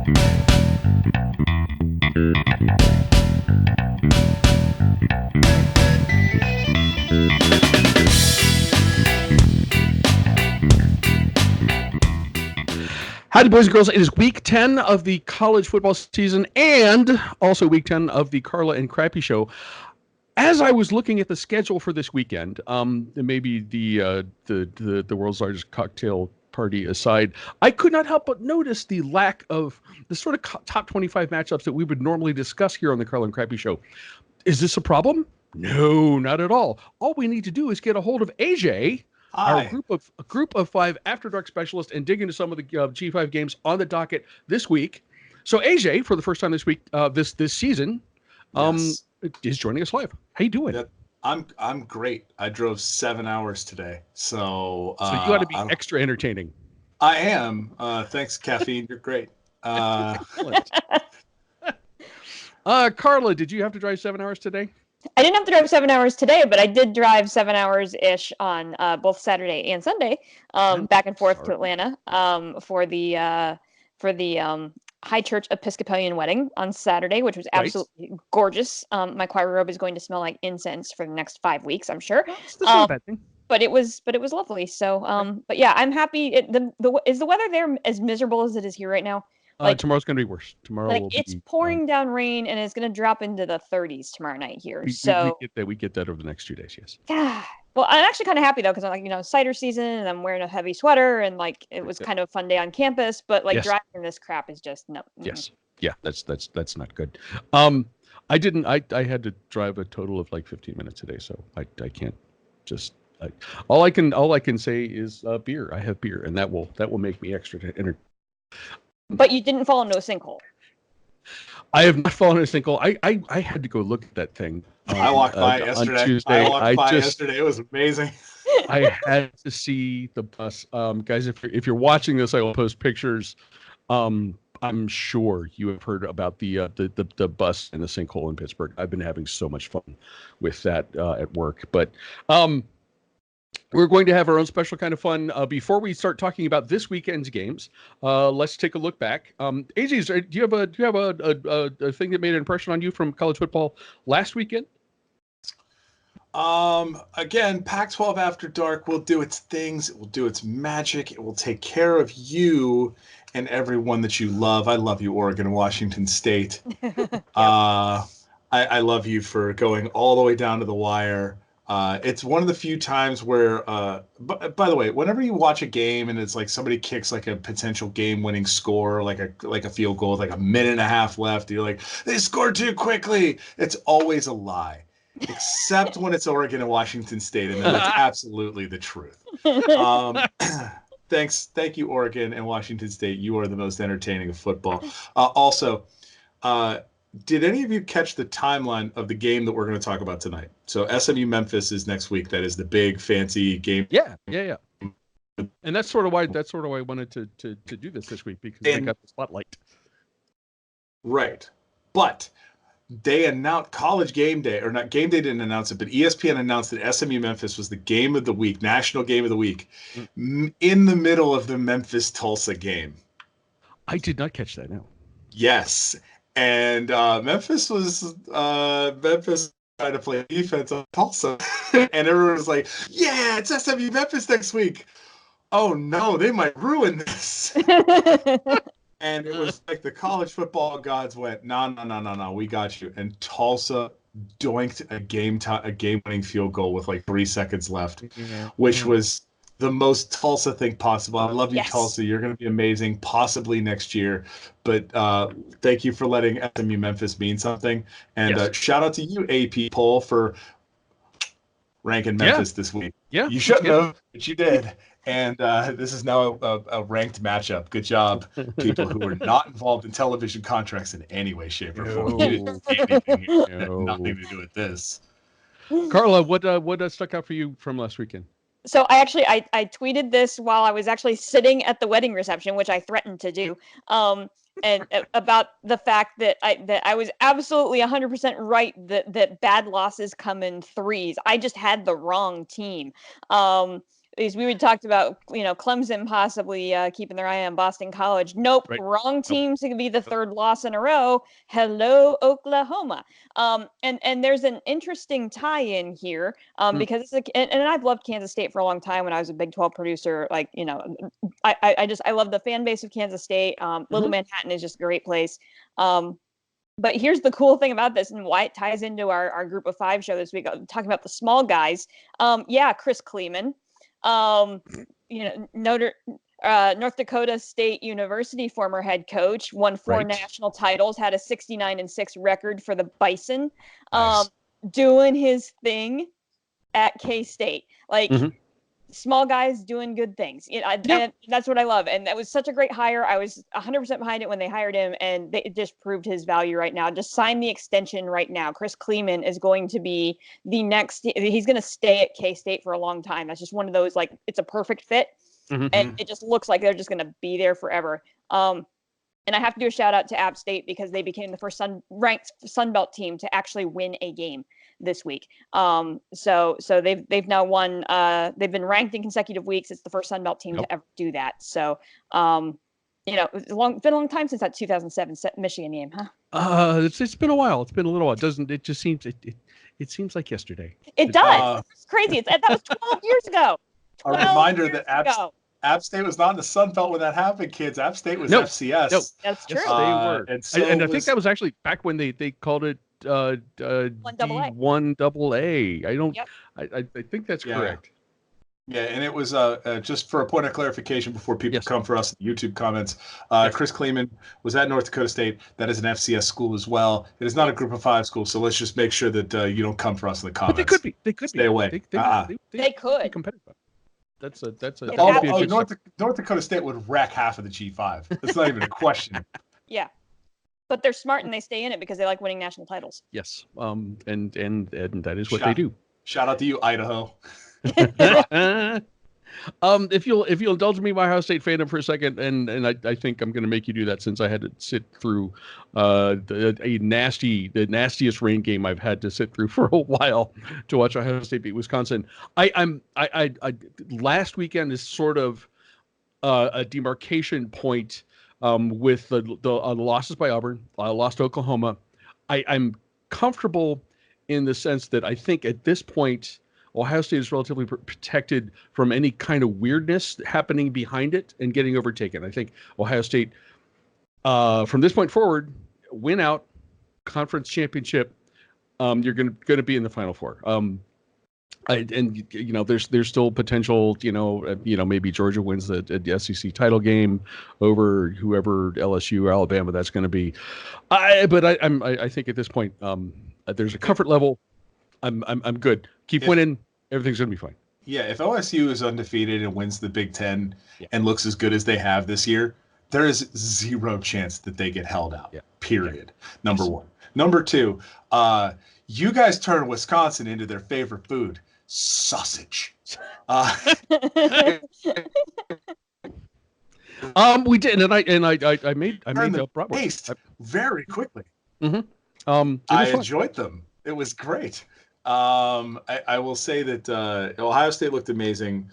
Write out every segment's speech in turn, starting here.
Howdy, boys and girls. It is week 10 of the college football season and also week 10 of the Carla and Crappy Show. As I was looking at the schedule for this weekend, maybe the world's largest cocktail party aside, I could not help but notice the lack of the sort of top 25 matchups that we would normally discuss here on the Carla and Crappy Show. Is this a problem? No, not at all. All we need to do is get a hold of AJ, our group of five After Dark specialist, and dig into some of the G5 games on the docket this week. So AJ, for the first time this week, this season, is joining us live. How you doing? I'm great. I drove 7 hours today, so you got to be extra entertaining. I am. Thanks, caffeine. You're great. Carla, did you have to drive 7 hours today? I didn't have to drive 7 hours today, but I did drive 7 hours-ish on both Saturday and Sunday, back and forth to Atlanta for the High Church Episcopalian wedding on Saturday, which was absolutely gorgeous. My choir robe is going to smell like incense for the next 5 weeks, I'm sure. That's not a bad thing. But it was lovely. So, but yeah, I'm happy. Is the weather there as miserable as it is here right now? Tomorrow's going to be worse. Tomorrow it's pouring down rain, and it's going to drop into the 30s tomorrow night here. We get that over the next 2 days. Yes. Yeah. Well, I'm actually kind of happy though, because I'm like, cider season, and I'm wearing a heavy sweater, and like it was kind of a fun day on campus. But driving this crap is just no. Yes. Yeah. That's not good. I didn't. I had to drive a total of like 15 minutes today, so I can't just. All I can say is beer. I have beer, and that will make me extra entertained. But you didn't fall into a sinkhole. I have not fallen in a sinkhole. I had to go look at that thing. I walked by yesterday. On Tuesday. Yesterday. It was amazing. I had to see the bus. Guys, if you're watching this, I will post pictures. I'm sure you have heard about the bus in the sinkhole in Pittsburgh. I've been having so much fun with that at work. But we're going to have our own special kind of fun. Before we start talking about this weekend's games, let's take a look back. AJ, do you have a thing that made an impression on you from college football last weekend? Again, Pac-12 After Dark will do its things. It will do its magic. It will take care of you and everyone that you love. I love you, Oregon and Washington State. I love you for going all the way down to the wire. It's one of the few times where, by the way, whenever you watch a game and it's like somebody kicks like a potential game-winning score, like a field goal, like a minute and a half left, you're like, they scored too quickly. It's always a lie, except when it's Oregon and Washington State, and then it's absolutely the truth. Thank you, Oregon and Washington State. You are the most entertaining of football. Also, did any of you catch the timeline of the game that we're going to talk about tonight? So SMU Memphis is next week. That is the big fancy game. Yeah. And that's sort of why I wanted to do this week, because I got the spotlight. Right. But they announced College Game Day, or not Game Day didn't announce it, but ESPN announced that SMU Memphis was the game of the week, national game of the week, in the middle of the Memphis-Tulsa game. I did not catch that, no. Yes. And Memphis trying to play defense on Tulsa. And everyone was like, yeah, it's SMU Memphis next week. Oh, no, they might ruin this. And it was like the college football gods went, no, we got you. And Tulsa doinked a game-winning field goal with like 3 seconds left, which was the most Tulsa thing possible. I love you, yes. Tulsa. You're going to be amazing, possibly next year. But thank you for letting SMU Memphis mean something. And shout out to you, AP Poll, for ranking Memphis this week. Yeah, you shouldn't have, but you did. And this is now a ranked matchup. Good job, people who are not involved in television contracts in any way, shape, or form. You didn't see anything. It had nothing to do with this. Carla, what stuck out for you from last weekend? So I tweeted this while I was actually sitting at the wedding reception, which I threatened to do, and about the fact that I was absolutely 100% right that bad losses come in threes. I just had the wrong team. we would talked about, Clemson possibly keeping their eye on Boston College. Nope, Right. wrong team to be the third loss in a row. Hello, Oklahoma. And there's an interesting tie-in here because it's and I've loved Kansas State for a long time when I was a Big 12 producer. Like, I love the fan base of Kansas State. Little Manhattan is just a great place. But here's the cool thing about this and why it ties into our Group of Five show this week, talking about the small guys. Chris Kleeman, North Dakota State University former head coach, won 4 national titles, had a 69-6 record for the Bison, Nice. doing his thing at K-State. Like, small guys doing good things. And that's what I love. And that was such a great hire. I was 100% behind it when they hired him, and it just proved his value right now. Just sign the extension right now. Chris Kleeman is going to be the next. He's going to stay at K-State for a long time. That's just one of those, like, it's a perfect fit. And it just looks like they're just going to be there forever. And I have to do a shout out to App State because they became the first ranked Sun Belt team to actually win a game this week. So they've now won. They've been ranked in consecutive weeks. It's the first Sun Belt team to ever do that. So, it's been a long time since that 2007 Michigan game, huh? It's been a while. It's been a little while. Doesn't it? Just seems it seems like yesterday. It does. It's crazy. That was 12 years ago. A reminder that App State was not in the Sun Belt when that happened, kids. App State was FCS. No, that's true. Yes, they were. And I think that was actually back when they called it D1AA. I think that's correct. Yeah, and it was just for a point of clarification before people come for us in YouTube comments. Chris Kleeman was at North Dakota State. That is an FCS school as well. It is not a Group of Five school, so let's just make sure that you don't come for us in the comments. But they could be. They could Stay away. They could be competitive. That's a North Dakota State would wreck half of the G5. That's not even a question. Yeah. But they're smart and they stay in it because they like winning national titles. Yes. And that is what they do. Shout out to you, Idaho. If you'll indulge me, my Ohio State fandom for a second, and I think I'm going to make you do that since I had to sit through the nastiest rain game I've had to sit through for a while to watch Ohio State beat Wisconsin. I last weekend is sort of a demarcation point with the losses by Auburn, lost to Oklahoma. I'm comfortable in the sense that I think at this point Ohio State is relatively protected from any kind of weirdness happening behind it and getting overtaken. I think Ohio State, from this point forward, win out, conference championship, you're going to be in the Final Four. There's still potential. Maybe Georgia wins the SEC title game over whoever LSU, Alabama that's going to be. I think at this point, there's a comfort level. I'm good. Keep winning. Everything's going to be fine. Yeah, if OSU is undefeated and wins the Big Ten and looks as good as they have this year, there is zero chance that they get held out. Yeah. Period. Number one. Number two, you guys turn Wisconsin into their favorite food, sausage. We did, and I made bratwurst taste very quickly. Mm-hmm. I enjoyed them. It was great. I will say that Ohio State looked amazing.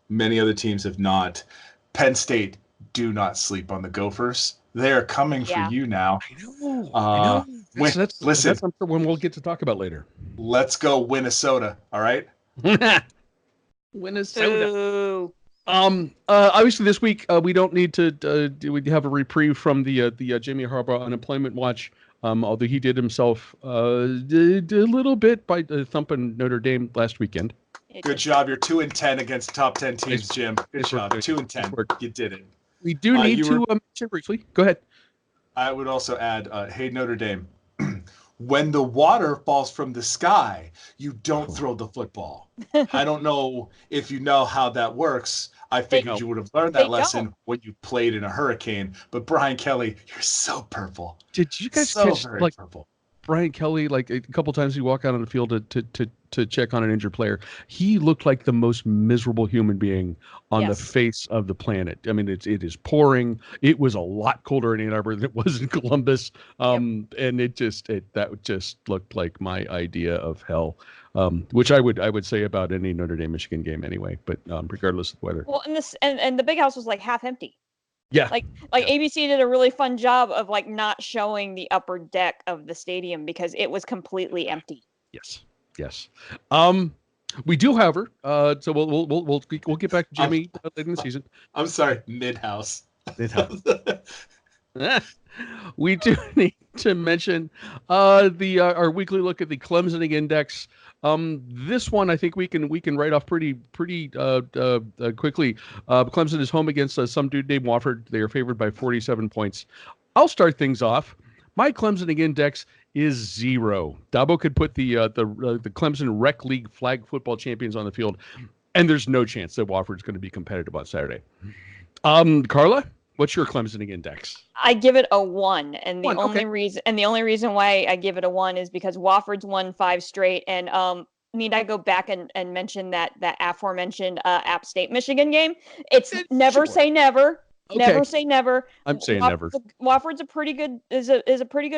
Many other teams have not. Penn State, do not sleep on the Gophers. They are coming for you now. I know. That's something when we'll get to talk about later. Let's go Minnesota. All right. Minnesota. Ooh. Obviously this week we don't need to we have a reprieve from the Jimmy Harbaugh unemployment watch. Although he did himself a little bit by thumping Notre Dame last weekend. Good job. You're 2-10 against top 10 teams, Jim. Good job. 2-10. You did it. We do need to mention briefly. Go ahead. I would also add, hey, Notre Dame, when the water falls from the sky, you don't throw the football. I don't know if you know how that works. I figured you would have learned that lesson when you played in a hurricane. But Brian Kelly, you're so purple. Did you guys catch like purple? Brian Kelly, like a couple times he walked out on the field to check on an injured player. He looked like the most miserable human being on the face of the planet. I mean, it is pouring. It was a lot colder in Ann Arbor than it was in Columbus. And that just looked like my idea of hell. Which I would say about any Notre Dame Michigan game anyway, but regardless of the weather. Well, and the big house was like half empty. Yeah. Like ABC did a really fun job of like not showing the upper deck of the stadium because it was completely empty. Yes. We do, however. So we'll get back to Jimmy later in the season. I'm sorry, mid-house. We do need to mention our weekly look at the Clemsoning Index. This one I think we can write off pretty quickly. Clemson is home against some dude named Wofford. They are favored by 47 points. I'll start things off. My Clemsoning Index is 0. Dabo could put the Clemson Rec League flag football champions on the field, and there's no chance that Wofford's going to be competitive on Saturday. Carla, what's your Clemsoning Index? I give it a 1, and the only reason why I give it a 1 is because Wofford's won 5 straight, and need I go back and mention that aforementioned App State Michigan game? It's never say never. Okay. Never say never. I'm saying never. Wofford's a pretty good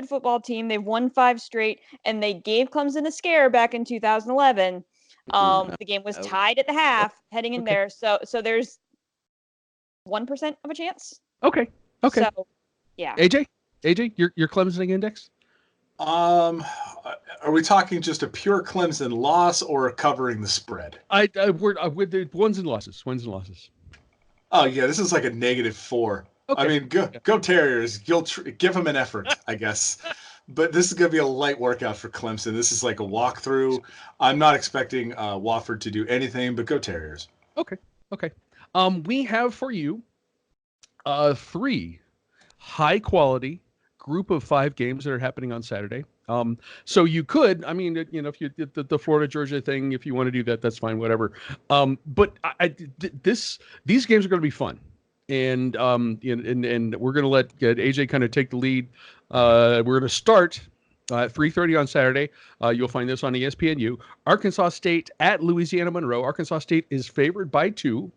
football team. They've won 5 straight, and they gave Clemson a scare back in 2011. The game was tied at the half, heading in there. So there's 1% of a chance. Okay. So, yeah. AJ, your Clemsoning Index? Are we talking just a pure Clemson loss or covering the spread? We're with the wins and losses. Oh yeah, this is like a -4. Okay. I mean, go Terriers. Give them an effort, I guess. But this is going to be a light workout for Clemson. This is like a walkthrough. I'm not expecting Wofford to do anything, but go Terriers. Okay. We have for you 3 high-quality group of 5 games that are happening on Saturday. So you could, I mean, if you did the Florida Georgia thing, if you want to do that, that's fine, whatever. But these games are going to be fun, and we're going to let AJ kind of take the lead. We're going to start at 3:30 on Saturday. You'll find this on ESPNU. Arkansas State at Louisiana-Monroe. Arkansas State is favored by 2,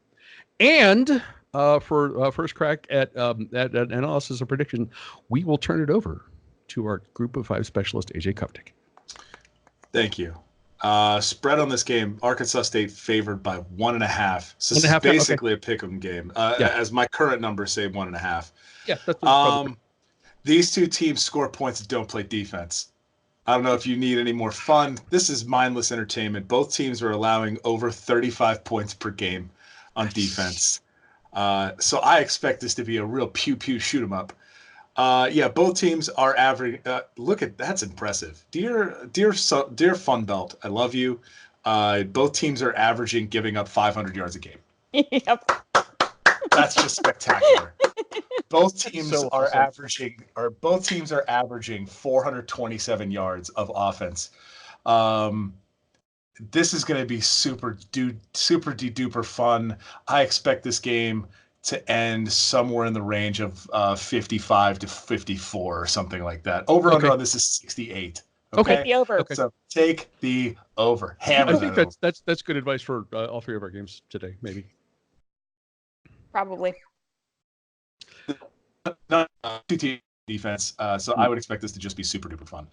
and for first crack at analysis and prediction, we will turn it over to our group of 5 specialist, AJ Kuptik. Thank you. Spread on this game, Arkansas State favored by 1.5. So this is basically a pick'em game. As my current numbers say, 1.5. Yeah, that's these 2 teams score points and don't play defense. I don't know if you need any more fun. This is mindless entertainment. Both teams are allowing over 35 points per game on defense. So I expect this to be a real pew-pew shoot-'em-up. Both teams are averaging. Look at that's impressive, dear Fun Belt. I love you. Both teams are averaging giving up 500 yards a game. Yep. That's just spectacular. Both teams are averaging 427 yards of offense. This is going to be super duper fun. I expect this game to end somewhere in the range of 55 to 54 or something like that. Over-under on this is 68. Okay. Take the over. Okay. So take the over. Hammer. I think that's good advice for all 3 of our games today, maybe. Probably. Not 2 team defense, so I would expect this to just be super duper fun.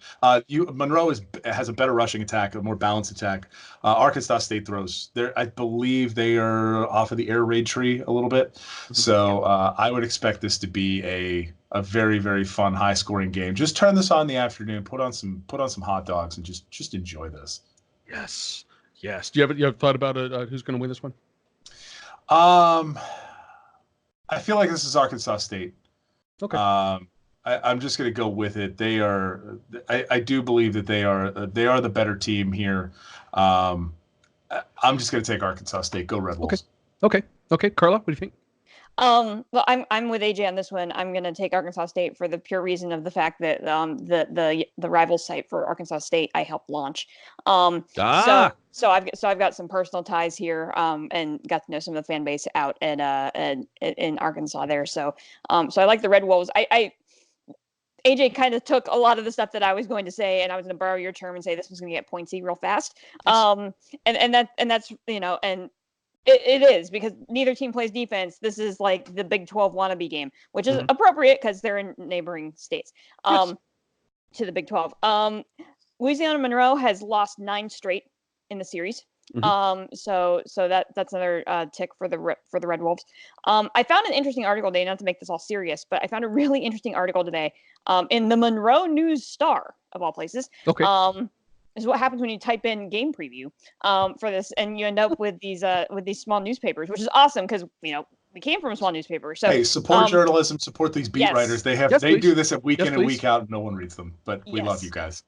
Monroe has a better rushing attack, a more balanced attack. Arkansas State throws. I believe they are off of the air raid tree a little bit, so I would expect this to be a very, very fun, high scoring game. Just turn this on in the afternoon, put on some hot dogs, and just enjoy this. Yes. Do you have thought about who's going to win this one? I feel like this is Arkansas State. Okay. I'm just going to go with it. They are. I do believe that they are the better team here. I'm just going to take Arkansas State. Go Red Wolves. Okay. Carla, what do you think? Well, I'm with AJ on this one. I'm going to take Arkansas State for the pure reason of the fact that the rival site for Arkansas State I helped launch. So I've got some personal ties here, and got to know some of the fan base out in Arkansas there. So I like the Red Wolves. AJ kind of took a lot of the stuff that I was going to say, and I was going to borrow your term and say this was going to get pointsy real fast. Yes. And that's, and it is, because neither team plays defense. This is like the Big 12 wannabe game, which is appropriate because they're in neighboring states to the Big 12. Louisiana-Monroe has lost 9 straight in the series. So that's another tick for the Red Wolves. I found an interesting article today, not to make this all serious, but I found a really interesting article today in the Monroe News Star, of all places. Okay. Is what happens when you type in game preview for this, and you end up with these small newspapers, which is awesome because we came from a small newspaper. So hey, support journalism, support these beat writers. They do this at week in and week out. No one reads them, but we love you guys.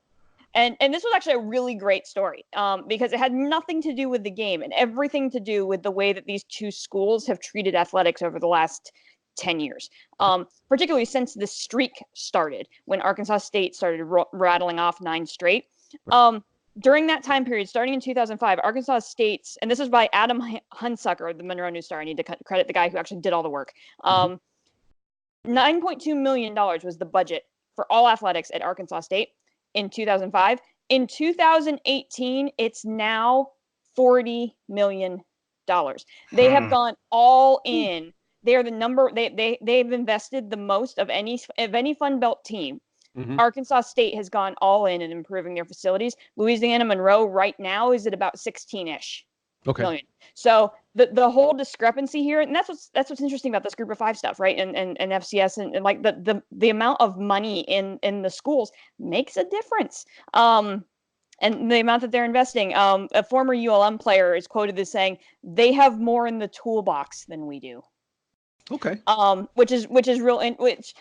And this was actually a really great story because it had nothing to do with the game and everything to do with the way that these two schools have treated athletics over the last 10 years, particularly since the streak started when Arkansas State started rattling off 9 straight. During that time period, starting in 2005, Arkansas State's, and this is by Adam Hunsucker of the Monroe News Star. I need to credit the guy who actually did all the work. $9.2 million was the budget for all athletics at Arkansas State in 2005. In 2018, it's now $40 million. They have gone all in. They are the number. They've invested the most of any Fun Belt team. Arkansas State has gone all in improving their facilities. Louisiana-Monroe right now is at about 16-ish million. So the whole discrepancy here, and that's what's interesting about this Group of 5 stuff, right? And FCS and like the amount of money in the schools makes a difference. And the amount that they're investing. A former ULM player is quoted as saying they have more in the toolbox than we do. Okay. Which is real, it's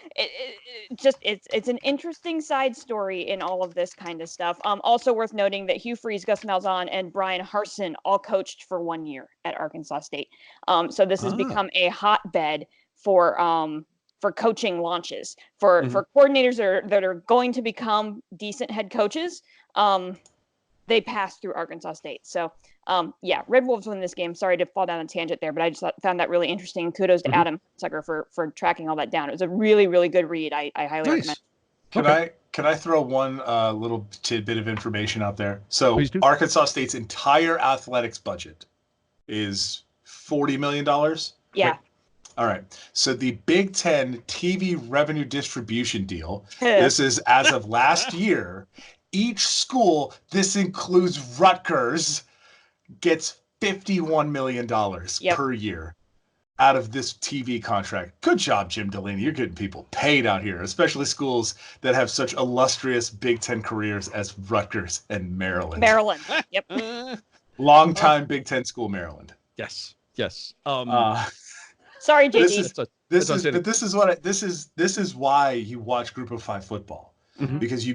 an interesting side story in all of this kind of stuff. Also worth noting that Hugh Freeze, Gus Malzahn, and Brian Harsin all coached for 1 year at Arkansas State. So this has become a hotbed for coaching launches for coordinators that are going to become decent head coaches. They pass through Arkansas State. So, Red Wolves win this game. Sorry to fall down a tangent there, but I just found that really interesting. Kudos to Adam Sucker for tracking all that down. It was a really, really good read. I highly recommend. Can I throw one little tidbit of information out there? So Arkansas State's entire athletics budget is $40 million. Yeah. Right? All right. So the Big Ten TV revenue distribution deal, this is as of last year. Each school, this includes Rutgers, gets $51 million per year out of this TV contract. Good job, Jim Delaney. You're getting people paid out here, especially schools that have such illustrious Big Ten careers as Rutgers and Maryland. Yep. Long-time Big Ten school, Maryland. Yes. Sorry, JD. This is why you watch Group of 5 football, because you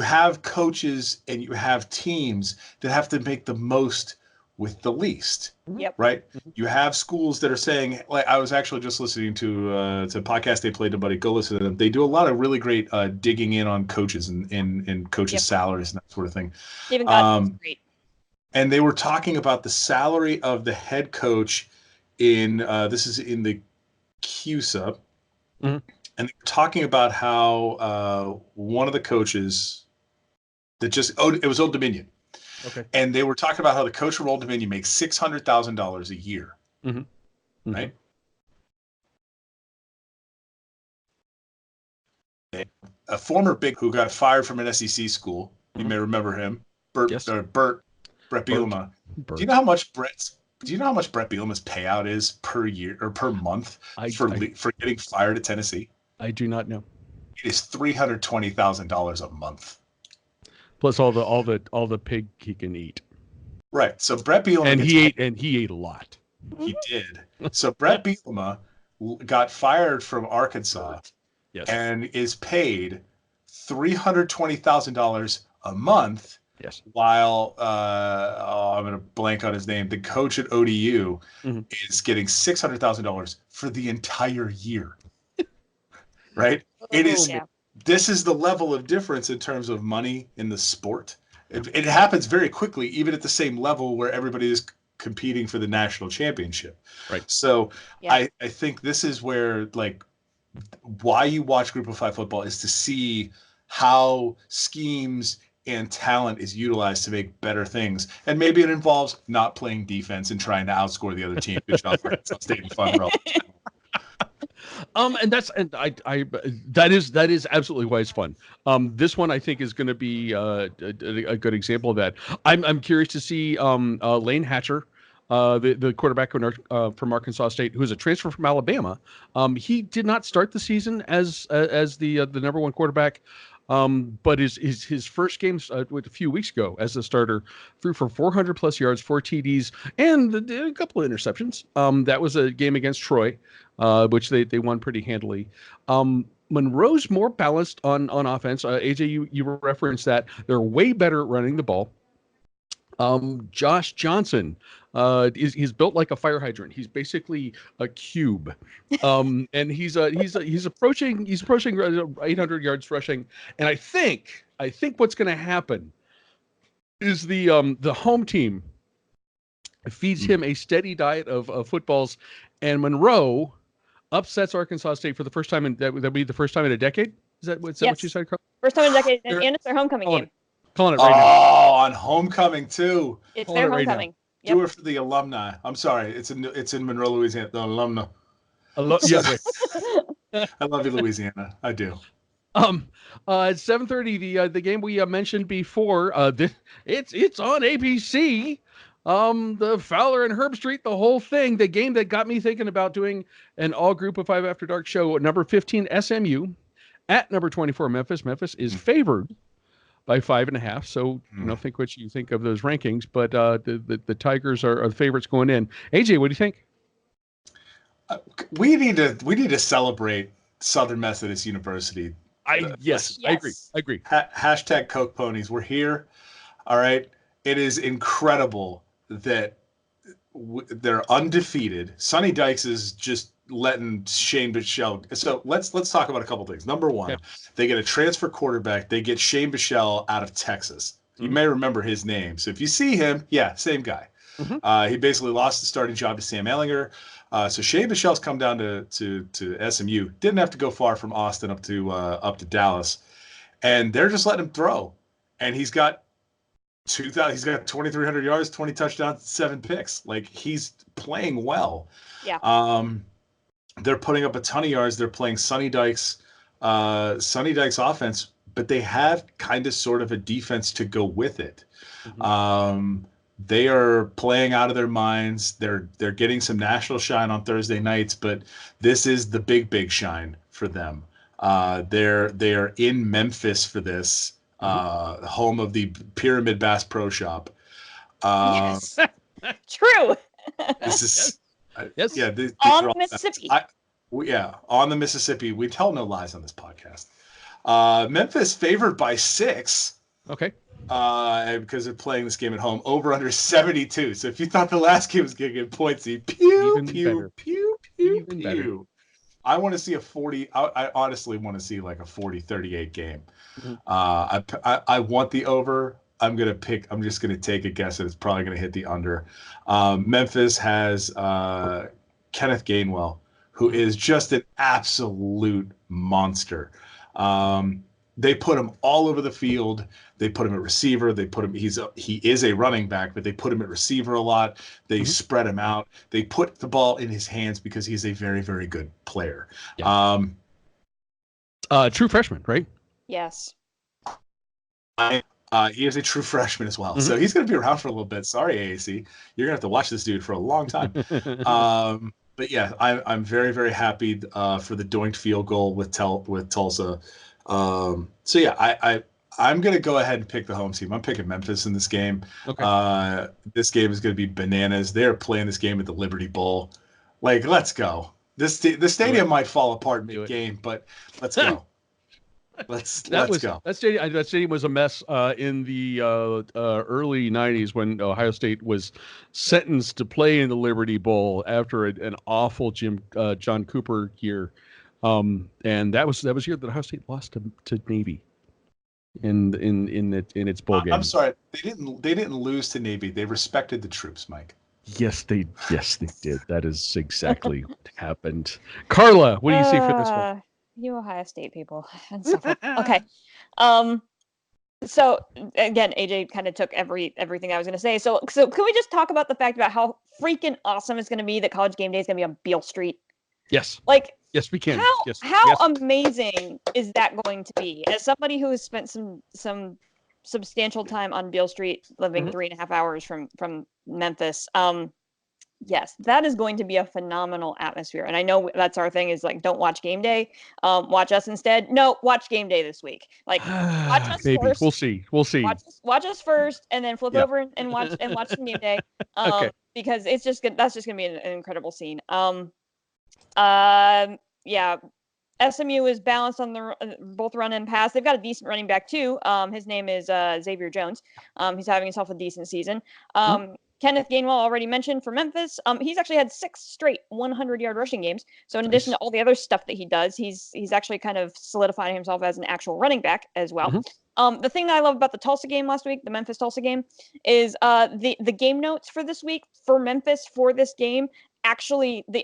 have coaches and you have teams that have to make the most with the least. Yep. Right. You have schools that are saying, like, I was actually just listening to a podcast they played, buddy. Go listen to them. They do a lot of really great digging in on coaches and coaches' salaries and that sort of thing. Stephen Godwin's great. And they were talking about the salary of the head coach in this is in the CUSA. And they were talking about how one of the coaches that it was Old Dominion. Okay. And they were talking about how the coach of Old Dominion makes $600,000 a year. Right? A former big who got fired from an SEC school. You may remember him. Brett Bielema. Do you know how much Brett Bielema's payout is per year or per month for getting fired at Tennessee? I do not know. It is $320,000 a month. Plus all the pig he can eat. Right. So Brett Bielema he ate a lot. He did. So Brett Bielema got fired from Arkansas and is paid $320,000 a month. Yes. While I'm going to blank on his name, the coach at ODU is getting $600,000 for the entire year. Right? It is. Yeah. This is the level of difference in terms of money in the sport. It happens very quickly, even at the same level where everybody is competing for the national championship. Right. So I think this is where, like, why you watch Group of Five football is to see how schemes and talent is utilized to make better things. And maybe it involves not playing defense and trying to outscore the other team, which Arkansas State and Fun Row. That is absolutely why it's fun. This one I think is going to be a good example of that. I'm curious to see Lane Hatcher, the quarterback from Arkansas State, who is a transfer from Alabama. He did not start the season as the number one quarterback. But his first game a few weeks ago as a starter, threw for 400 plus yards, 4 TDs, and a couple of interceptions. That was a game against Troy, which they won pretty handily. Monroe's more balanced on offense. AJ, you referenced that. They're way better at running the ball. Josh Johnson he's built like a fire hydrant. He's basically a cube, and he's approaching 800 yards rushing. And I think what's going to happen is the home team feeds him a steady diet of footballs, and Monroe upsets Arkansas State for the first time that'll be the first time in a decade. Is that what you said, Carl? First time in a decade, and it's their homecoming game. Calling it right now. Oh, on homecoming too. It's Calling their it right homecoming. Yep. Do it for the alumni. I'm sorry, it's in Monroe, Louisiana. The alumni. Yes. I love you, Louisiana. I do. At 7:30, the game we mentioned before. It's on ABC. The Fowler and Herb Street, the whole thing. The game that got me thinking about doing an all Group of Five After Dark show. Number 15 SMU at number 24 Memphis. Memphis is favored by 5.5. So think what you think of those rankings, but the Tigers are the favorites going in. AJ, what do you think? We need to celebrate Southern Methodist University. Yes. I agree. Hashtag Coke Ponies. We're here. All right. It is incredible that they're undefeated. Sonny Dykes is just letting Shane Buechele. So let's talk about a couple things. Number one, they get a transfer quarterback. They get Shane Buechele out of Texas. You may remember his name. So if you see him, same guy. He basically lost the starting job to Sam Ehlinger. So Shane Buechele's come down to SMU. Didn't have to go far from Austin up to Dallas, and they're just letting him throw. And he's got 2,300 yards, 20 touchdowns, 7 picks. Like, he's playing well. Yeah. They're putting up a ton of yards. They're playing Sonny Dykes offense, but they have kind of sort of a defense to go with it. They are playing out of their minds. They're getting some national shine on Thursday nights, but this is the big shine for them. They're in Memphis for this, home of the Pyramid Bass Pro Shop. Yes, true. This is yes. Yeah, on the Mississippi. On the Mississippi. We tell no lies on this podcast. Memphis favored by 6. Okay. Because they're playing this game at home. Over under 72. So if you thought the last game was going to get pointsy, pew. I want to see a 40. I honestly want to see like a 40-38 game. I want the over. I'm just going to take a guess that it's probably going to hit the under. Memphis has Kenneth Gainwell, who is just an absolute monster. They put him all over the field. They put him at receiver. He is a running back, but they put him at receiver a lot. They spread him out. They put the ball in his hands because he's a very, very good player. Yeah. True freshman, right? Yes. He is a true freshman as well. So he's going to be around for a little bit. Sorry, AAC. You're going to have to watch this dude for a long time. But yeah, I'm very, very happy for the doinked field goal with Tulsa. So yeah, I'm going to go ahead and pick the home team. I'm picking Memphis in this game. Okay. This game is going to be bananas. They're playing this game at the Liberty Bowl. Like, let's go. The stadium might fall apart mid-game, but let's go. Let's go. That stadium was a mess in the early 90s when Ohio State was sentenced to play in the Liberty Bowl after an awful John Cooper year. And that was the year that Ohio State lost to Navy in its bowl game. I'm sorry, they didn't lose to Navy. They respected the troops, Mike. Yes, they did. That is exactly what happened. Carla, what do you see for this one? You Ohio State people and stuff. Okay. So again, AJ kind of took everything I was going to say. So can we just talk about the fact about how freaking awesome it's going to be that College Game Day is going to be on Beale Street? Yes. Like, yes, we can. How amazing is that going to be? As somebody who has spent some substantial time on Beale Street, living 3.5 hours from Memphis, yes, that is going to be a phenomenal atmosphere. And I know that's our thing is like, don't watch Game Day, watch us instead. No, watch Game Day this week. Like, watch us maybe first. We'll see. Watch us first, and then flip over and watch some Game Day. Okay. Because it's just good. That's just gonna be an incredible scene. Yeah. SMU is balanced on the both run and pass. They've got a decent running back too. His name is Xavier Jones. He's having himself a decent season. Kenneth Gainwell already mentioned for Memphis. He's actually had 6 straight 100-yard rushing games. So in addition to all the other stuff that he does, he's actually kind of solidifying himself as an actual running back as well. The thing that I love about the Tulsa game last week, the Memphis Tulsa game, is the game notes for this week for Memphis for this game. Actually, the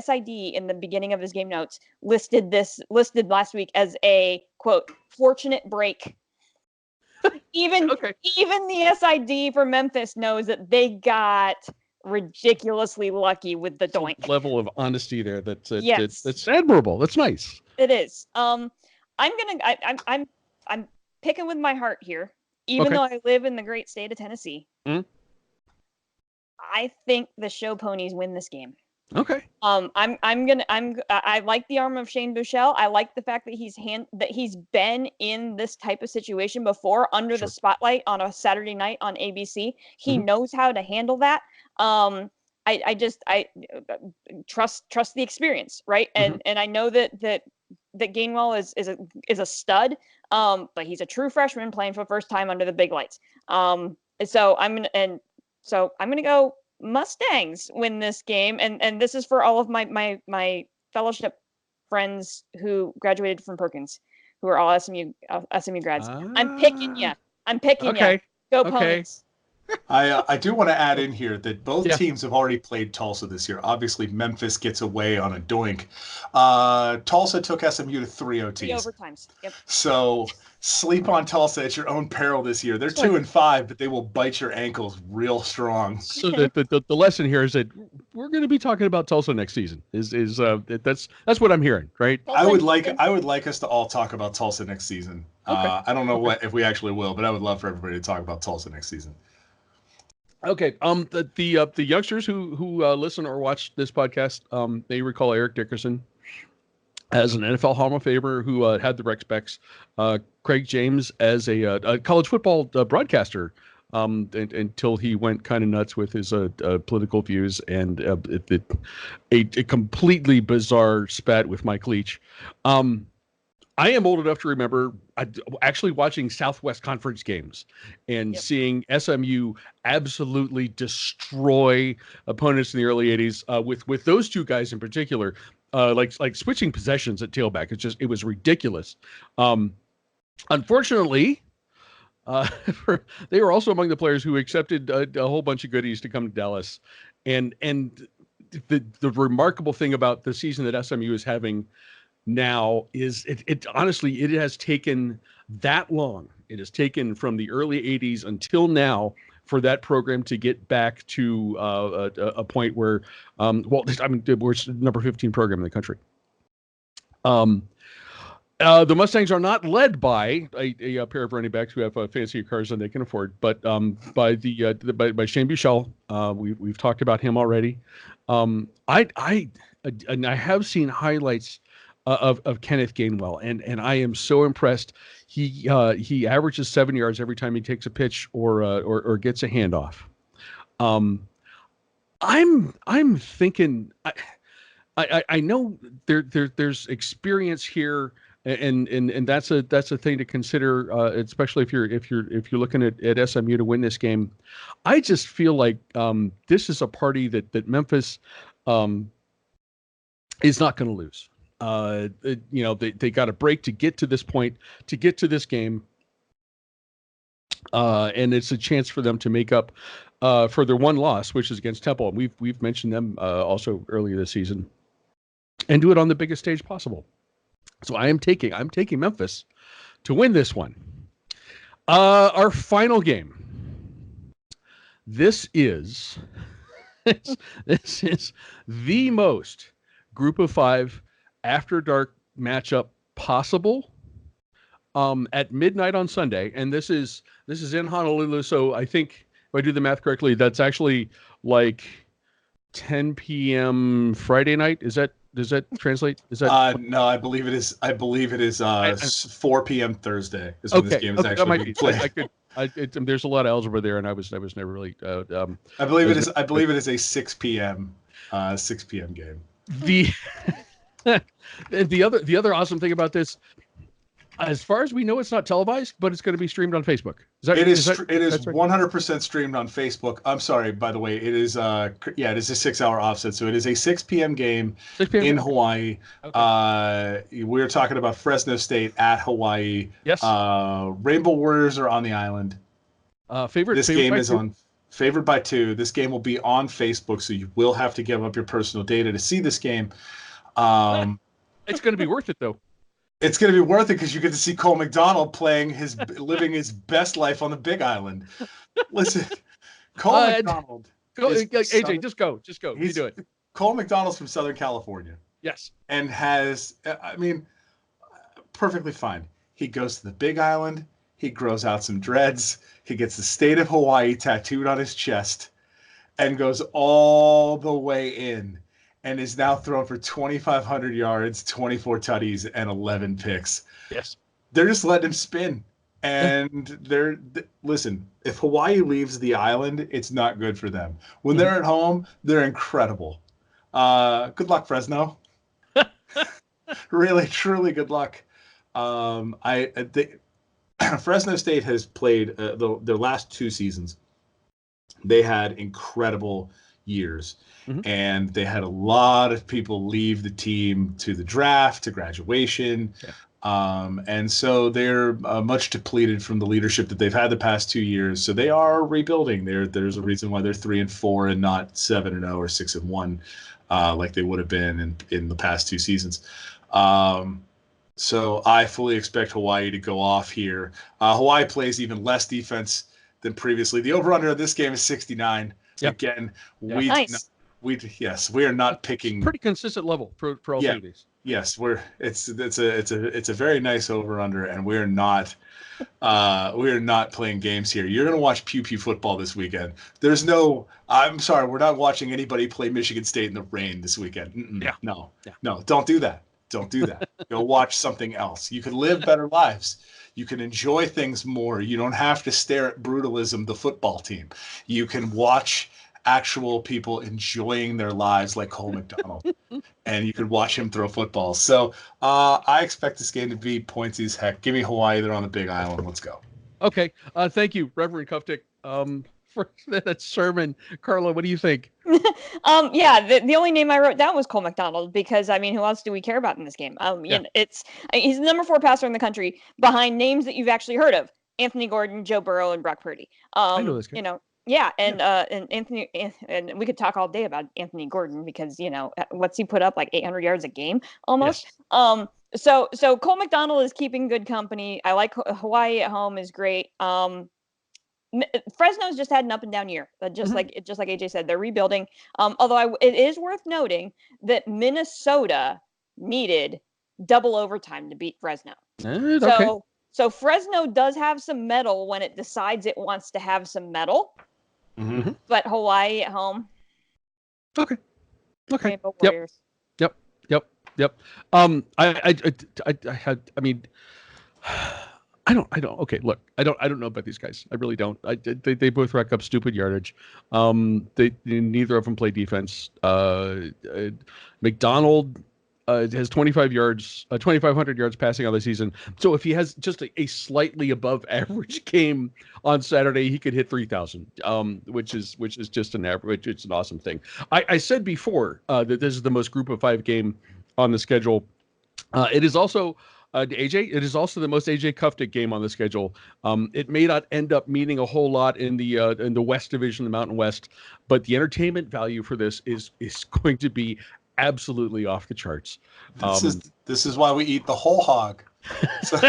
SID in the beginning of his game notes listed last week as a quote fortunate break. Even the SID for Memphis knows that they got ridiculously lucky with the doink. Level of honesty there that's admirable. That's nice. It is. I'm picking with my heart here, even though I live in the great state of Tennessee. I think the show ponies win this game. Okay. I like the arm of Shane Buechele. I like the fact that he's been in this type of situation before under the spotlight on a Saturday night on ABC. He knows how to handle that. I trust the experience, right? And I know that Gainwell is a stud, but he's a true freshman playing for the first time under the big lights. So I'm gonna go Mustangs win this game, and this is for all of my fellowship friends who graduated from Perkins, who are all SMU grads. I'm picking you. Go Ponies. I do want to add in here that both teams have already played Tulsa this year. Obviously, Memphis gets away on a doink. Tulsa took SMU to 3 OTs. 3 overtimes. Yep. So sleep on Tulsa at your own peril this year. They're 2-5, but they will bite your ankles real strong. So the lesson here is that we're going to be talking about Tulsa next season. That's what I'm hearing, right? I would like us to all talk about Tulsa next season. Okay. I don't know if we actually will, but I would love for everybody to talk about Tulsa next season. Okay. The youngsters who listen or watch this podcast may recall Eric Dickerson as an NFL Hall of Famer who had the rec specs. Craig James as a college football broadcaster until he went kind of nuts with his political views and a completely bizarre spat with Mike Leach. I am old enough to remember actually watching Southwest Conference games and seeing SMU absolutely destroy opponents in the early 80s with those two guys in particular, like switching possessions at tailback. It was ridiculous. Unfortunately, they were also among the players who accepted a whole bunch of goodies to come to Dallas. And the remarkable thing about the season that SMU is having now is it honestly, it has taken that long. It has taken from the early 80s until now for that program to get back to a point where, we're number 15 program in the country. The Mustangs are not led by a pair of running backs who have fancier cars than they can afford, but by Shane Buechele. We've talked about him already. I have seen highlights of Kenneth Gainwell, and I am so impressed. He averages 7 yards every time he takes a pitch or gets a handoff. I'm thinking I know there's experience here, and that's a thing to consider, especially if you're looking at SMU to win this game. I just feel like this is a party that Memphis is not going to lose. They got a break to get to this point, to get to this game, and it's a chance for them to make up for their one loss, which is against Temple, and we've mentioned them also earlier this season, and do it on the biggest stage possible. So I'm taking Memphis to win this one. Our final game. This is the most Group of Five After Dark matchup possible. At midnight on Sunday, and this is in Honolulu. So I think if I do the math correctly, that's actually like 10 p.m. Friday night. Does that translate? Is that no? I believe it is. 4 p.m. Thursday is when this game is actually being played. There's a lot of algebra there, and I was never really. I believe it is. I believe it is a 6 p.m. game. The other awesome thing about this, as far as we know, it's not televised, but it's going to be streamed on Facebook. It is 100% streamed on Facebook. I'm sorry, by the way, it is it is a 6-hour offset, so it is a 6 p.m. game 6 p.m. in Hawaii. Okay. We're talking about Fresno State at Hawaii. Yes. Rainbow Warriors are on the island. This game is on favored by 2. This game will be on Facebook, so you will have to give up your personal data to see this game. It's going to be worth it, though. It's going to be worth it because you get to see Cole McDonald living his best life on the Big Island. Listen, Cole McDonald. AJ, just go. You do it. Cole McDonald's from Southern California. Yes. And has, perfectly fine. He goes to the Big Island. He grows out some dreads. He gets the state of Hawaii tattooed on his chest and goes all the way in. And is now thrown for 2,500 yards, 24 tutties, and 11 picks. Yes. They're just letting him spin. And listen, if Hawaii leaves the island, it's not good for them. When they're at home, they're incredible. Good luck, Fresno. Really, truly good luck. Fresno State has played their last 2 seasons. They had incredible years. And they had a lot of people leave the team to the draft, to graduation. Yeah. And so they're much depleted from the leadership that they've had the past 2 years. So they are rebuilding. There's a reason why they're 3-4 and not 7-0 or 6-1 like they would have been in the past 2 seasons. So I fully expect Hawaii to go off here. Hawaii plays even less defense than previously. The over/under of this game is 69. Yep. Again, nice. We are not picking pretty consistent level for all 3 of these. Yes, it's a very nice over under, and we're not playing games here. You're gonna watch pew football this weekend. I'm sorry, we're not watching anybody play Michigan State in the rain this weekend. Yeah. No, don't do that. Go watch something else. You can live better lives. You can enjoy things more. You don't have to stare at brutalism, the football team. You can watch actual people enjoying their lives like Cole McDonald, and you could watch him throw footballs. So I expect this game to be pointy as heck. Give me Hawaii. They're on the Big Island. Let's go. Okay. Thank you, Reverend Kuftik, for that sermon. Carla, what do you think? The only name I wrote down was Cole McDonald because, who else do we care about in this game? He's the number 4 passer in the country behind names that you've actually heard of: Anthony Gordon, Joe Burrow, and Brock Purdy. I know this guy. And Anthony, and we could talk all day about Anthony Gordon because what's he put up, like 800 yards a game almost. Yes. So Cole McDonald is keeping good company. I like Hawaii at home is great. Fresno's just had an up and down year, just like AJ said, they're rebuilding. Although it is worth noting that Minnesota needed double overtime to beat Fresno. Okay. So Fresno does have some metal when it decides it wants to have some metal. But Hawaii at home. Okay. Rainbow Warriors. Yep. I don't. Okay, look, I don't know about these guys. I really don't. They both rack up stupid yardage. Neither of them play defense. McDonald has 2,500 yards passing on the season. So if he has just a slightly above average game on Saturday, he could hit 3,000, which is just an average. It's an awesome thing. I said before that this is the most Group of 5 game on the schedule. It is also AJ, it is also the most AJ Kuftic game on the schedule. It may not end up meaning a whole lot in the West Division, the Mountain West, but the entertainment value for this is going to be absolutely off the charts. This is why we eat the whole hog. So,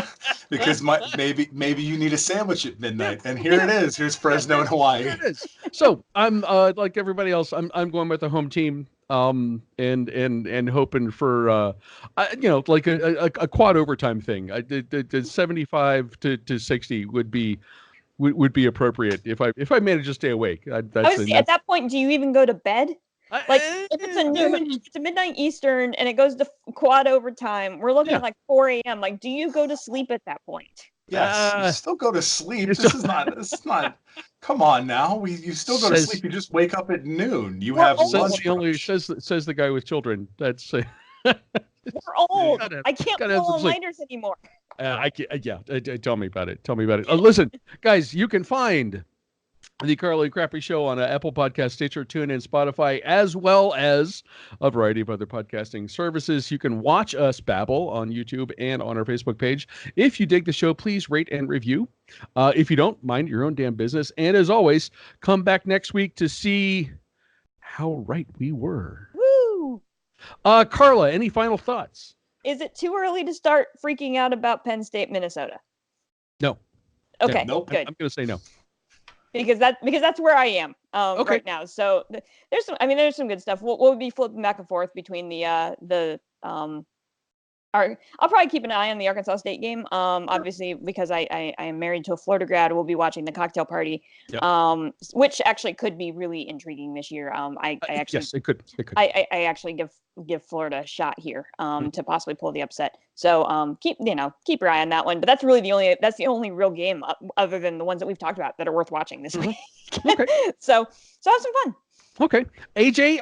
because maybe you need a sandwich at midnight, and here it is. Here's Fresno and Hawaii. Here it is. So I'm like everybody else. I'm going with the home team. And hoping for like a quad overtime thing. The 75 to 60 would be appropriate if I manage to stay awake. At that point, do you even go to bed? Like if it's it's a midnight Eastern and it goes to quad overtime, we're looking at like 4 a.m. Like, do you go to sleep at that point? Yes, you still go to sleep. This is not. Come on now, you still go to sleep. You just wake up at noon. You have lunch. Says the guy with children. That's we're old. I can't pull all-nighters anymore. Tell me about it. Listen, guys, you can find the Carla and Crappy Show on Apple Podcast, Stitcher, TuneIn, Spotify, as well as a variety of other podcasting services. You can watch us babble on YouTube and on our Facebook page. If you dig the show, please rate and review. If you don't, mind your own damn business. And as always, come back next week to see how right we were. Woo! Carla, any final thoughts? Is it too early to start freaking out about Penn State, Minnesota? No. Okay, nope. Good. I'm going to say no. Because that's where I am right now. So there's some good stuff. We'll be flipping back and forth between I'll probably keep an eye on the Arkansas State game. Obviously because I am married to a Florida grad. We'll be watching the cocktail party, which actually could be really intriguing this year. Yes, it could. I actually give Florida a shot here to possibly pull the upset. So keep your eye on that one. But that's really the only real game other than the ones that we've talked about that are worth watching this week. Okay. So have some fun. Okay, AJ,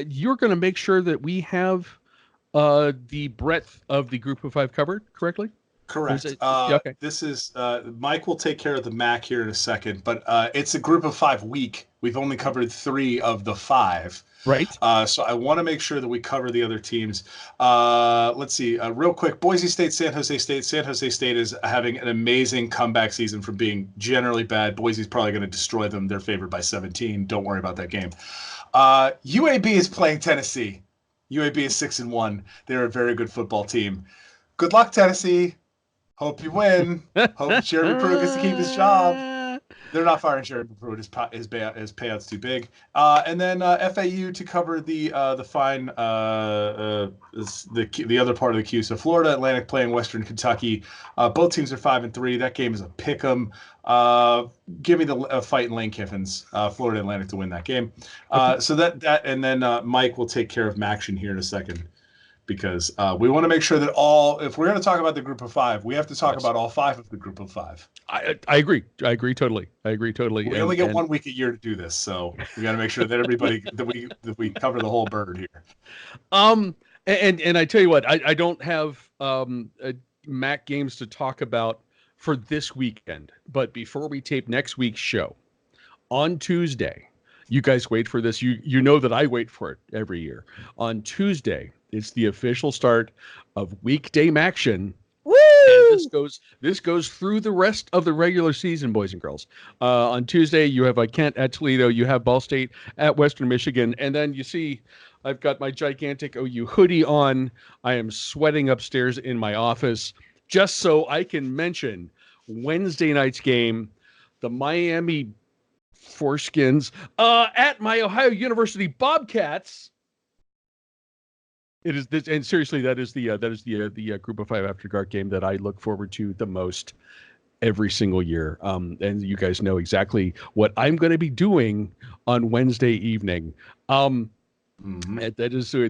you're going to make sure that we have the breadth of the Group of Five covered correctly? Correct. Okay. This is Mike will take care of the MAC here in a second, but it's a Group of Five week. We've only covered 3 of the 5. Right. So I want to make sure that we cover the other teams. Let's see. Real quick, Boise State, San Jose State. San Jose State is having an amazing comeback season from being generally bad. Boise's probably going to destroy them. They're favored by 17. Don't worry about that game. UAB is playing Tennessee. UAB is 6-1. They're a very good football team. Good luck, Tennessee. Hope you win. Hope Jeremy Pruitt gets to keep his job. They're not firing Jeremy Pruitt. His payout's too big. And then FAU to cover the fine the other part of the queue. So Florida Atlantic playing Western Kentucky. Both teams are 5-3. That game is a pick 'em. Give me the fight in Lane Kiffin's Florida Atlantic to win that game. So that and then Mike will take care of Maction here in a second. Because we want to make sure that if we're going to talk about the Group of 5, we have to talk about all 5 of the Group of 5. I agree. I agree totally. We only get 1 week a year to do this, so we got to make sure that everybody that we cover the whole bird here. And I tell you what, I don't have MAC games to talk about for this weekend, but before we tape next week's show on Tuesday, you guys wait for this. You know that I wait for it every year. On Tuesday, it's the official start of weekday Maction. Woo! And this goes through the rest of the regular season, boys and girls. On Tuesday, you have Kent at Toledo. You have Ball State at Western Michigan. And then you see I've got my gigantic OU hoodie on. I am sweating upstairs in my office just so I can mention Wednesday night's game, the Miami Foreskins at my Ohio University Bobcats. It is this, and seriously, that is the Group of 5 After Dark game that I look forward to the most every single year. And you guys know exactly what I'm going to be doing on Wednesday evening. That is we're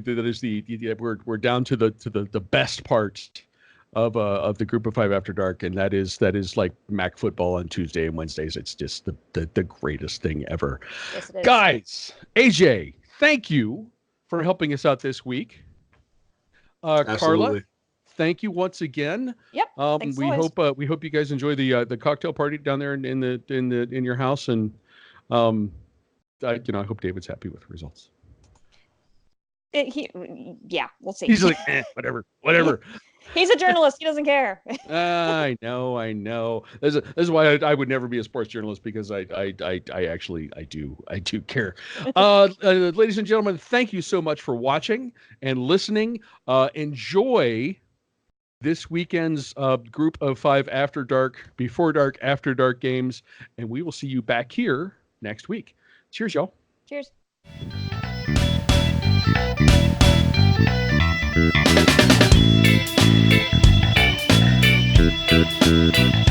down to the best part of the Group of 5 After Dark, and that is like MAC football on Tuesday and Wednesdays. It's just the greatest thing ever. Yes, it is. Guys, AJ, thank you for helping us out this week. Carla, thank you once again. Yep. We hope you guys enjoy the cocktail party down there in your house, and I hope David's happy with the results. We'll see. He's like, whatever. He's a journalist. He doesn't care. I know. This is why I would never be a sports journalist, because I do care. Ladies and gentlemen, thank you so much for watching and listening. Enjoy this weekend's Group of Five After Dark, Before Dark, After Dark games, and we will see you back here next week. Cheers, y'all. Cheers. Thank you.